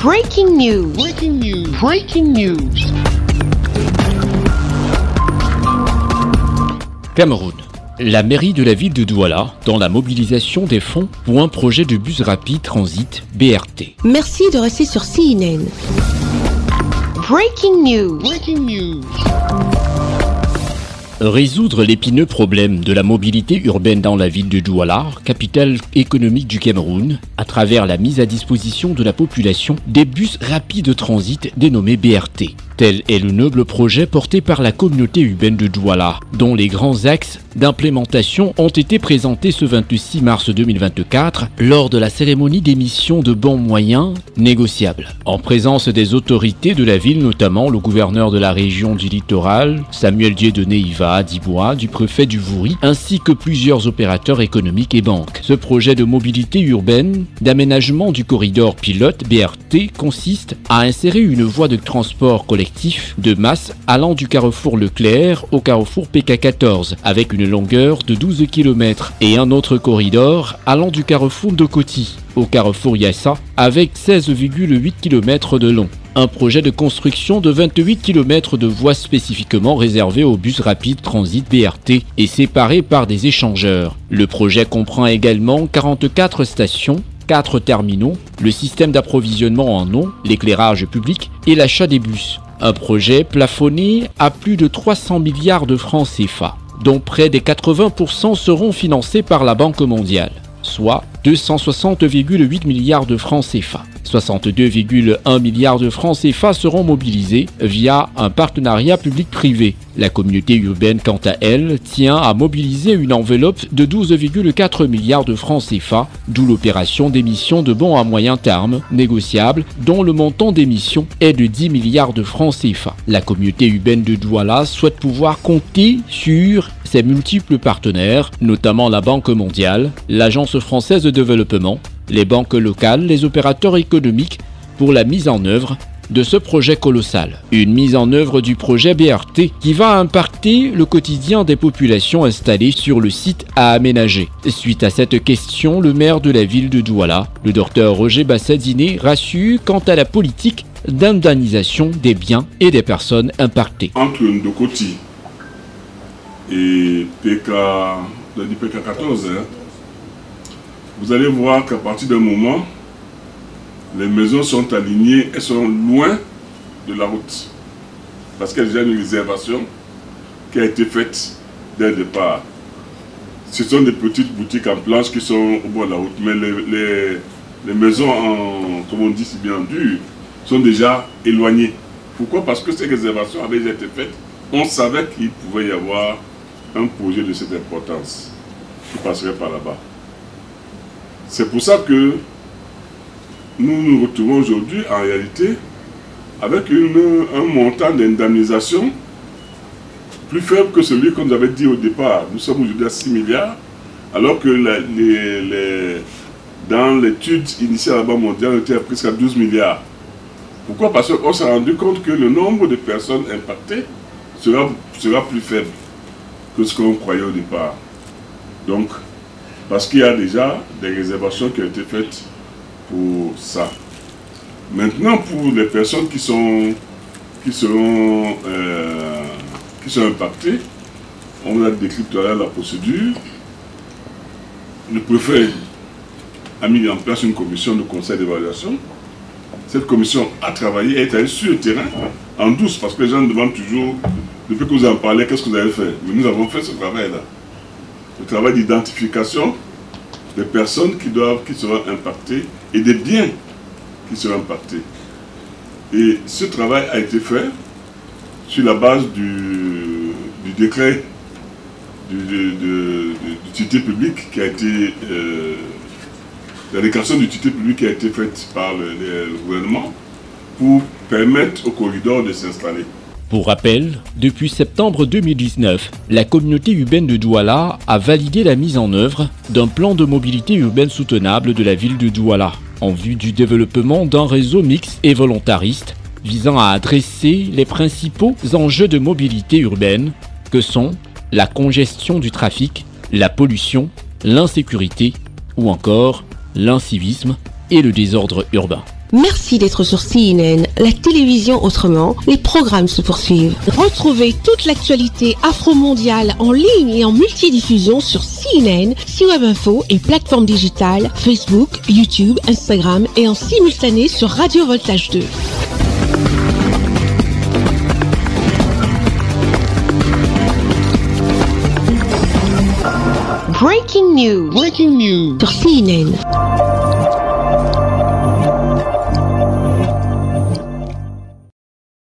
Breaking news. Breaking news. Breaking news. Cameroun. La mairie de la ville de Douala dans la mobilisation des fonds pour un projet de bus rapide transit BRT. Merci de rester sur CNN. Breaking news. Breaking news. Résoudre l'épineux problème de la mobilité urbaine dans la ville de Douala, capitale économique du Cameroun, à travers la mise à disposition de la population des bus rapides de transit dénommés BRT. Tel est le noble projet porté par la communauté urbaine de Douala, dont les grands axes d'implémentation ont été présentés ce 26 mars 2024 lors de la cérémonie d'émission de bons moyens négociables. En présence des autorités de la ville, notamment le gouverneur de la région du littoral, Samuel Dieudonné Iva Dibois, du préfet du Vouri, ainsi que plusieurs opérateurs économiques et banques. Ce projet de mobilité urbaine, d'aménagement du corridor pilote BRT consiste à insérer une voie de transport collectif de masse allant du carrefour Leclerc au carrefour PK14 avec une longueur de 12 km et un autre corridor allant du carrefour de Koti au carrefour Yassa avec 16,8 km de long. Un projet de construction de 28 km de voies spécifiquement réservées aux bus rapides transit BRT et séparées par des échangeurs. Le projet comprend également 44 stations, 4 terminaux, le système d'approvisionnement en eau, l'éclairage public et l'achat des bus. Un projet plafonné à plus de 300 milliards de francs CFA, dont près des 80% seront financés par la Banque mondiale, soit 260,8 milliards de francs CFA. 62,1 milliards de francs CFA seront mobilisés via un partenariat public-privé. La communauté urbaine, quant à elle, tient à mobiliser une enveloppe de 12,4 milliards de francs CFA, d'où l'opération d'émission de bons à moyen terme, négociable, dont le montant d'émission est de 10 milliards de francs CFA. La communauté urbaine de Douala souhaite pouvoir compter sur ses multiples partenaires, notamment la Banque mondiale, l'Agence française de développement, les banques locales, les opérateurs économiques pour la mise en œuvre de ce projet colossal. Une mise en œuvre du projet BRT qui va impacter le quotidien des populations installées sur le site à aménager. Suite à cette question, le maire de la ville de Douala, le docteur Roger Bassadiné, rassure quant à la politique d'indemnisation des biens et des personnes impactées. Entre Ndokoti et PK14, vous allez voir qu'à partir d'un moment, les maisons sont alignées et sont loin de la route. Parce qu'il y a déjà une réservation qui a été faite dès le départ. Ce sont des petites boutiques en planche qui sont au bord de la route. Mais les maisons en, comme on dit si bien dur, sont déjà éloignées. Pourquoi? Parce que ces réservations avaient déjà été faites. On savait qu'il pouvait y avoir un projet de cette importance qui passerait par là-bas. C'est pour ça que nous nous retrouvons aujourd'hui en réalité avec un montant d'indemnisation plus faible que celui qu'on nous avait dit au départ. Nous sommes aujourd'hui à 6 milliards, alors que dans l'étude initiale de la Banque mondiale, on était presque à 12 milliards. Pourquoi? Parce qu'on s'est rendu compte que le nombre de personnes impactées sera plus faible que ce qu'on croyait au départ. Donc, parce qu'il y a déjà des réservations qui ont été faites pour ça. Maintenant, pour les personnes qui seront impactées, on vous a décrit tout à l'heure la procédure. Le préfet a mis en place une commission de conseil d'évaluation. Cette commission a travaillé et est allée sur le terrain en douce, parce que les gens me demandent toujours, depuis que vous en parlez, qu'est-ce que vous avez fait? Mais nous avons fait ce travail-là. Le travail d'identification des personnes qui seront impactées et des biens qui seront impactés. Et ce travail a été fait sur la base du décret d'utilité publique qui a été la déclaration d'utilité publique qui a été faite par le gouvernement pour permettre au corridor de s'installer. Pour rappel, depuis septembre 2019, la communauté urbaine de Douala a validé la mise en œuvre d'un plan de mobilité urbaine soutenable de la ville de Douala en vue du développement d'un réseau mixte et volontariste visant à adresser les principaux enjeux de mobilité urbaine que sont la congestion du trafic, la pollution, l'insécurité ou encore l'incivisme et le désordre urbain. Merci d'être sur CNN, la télévision autrement. Les programmes se poursuivent. Retrouvez toute l'actualité afro-mondiale en ligne et en multidiffusion sur CNN, C-Web Info et plateformes digitales, Facebook, YouTube, Instagram et en simultané sur Radio Voltage 2. Breaking news. Breaking news. Sur CNN.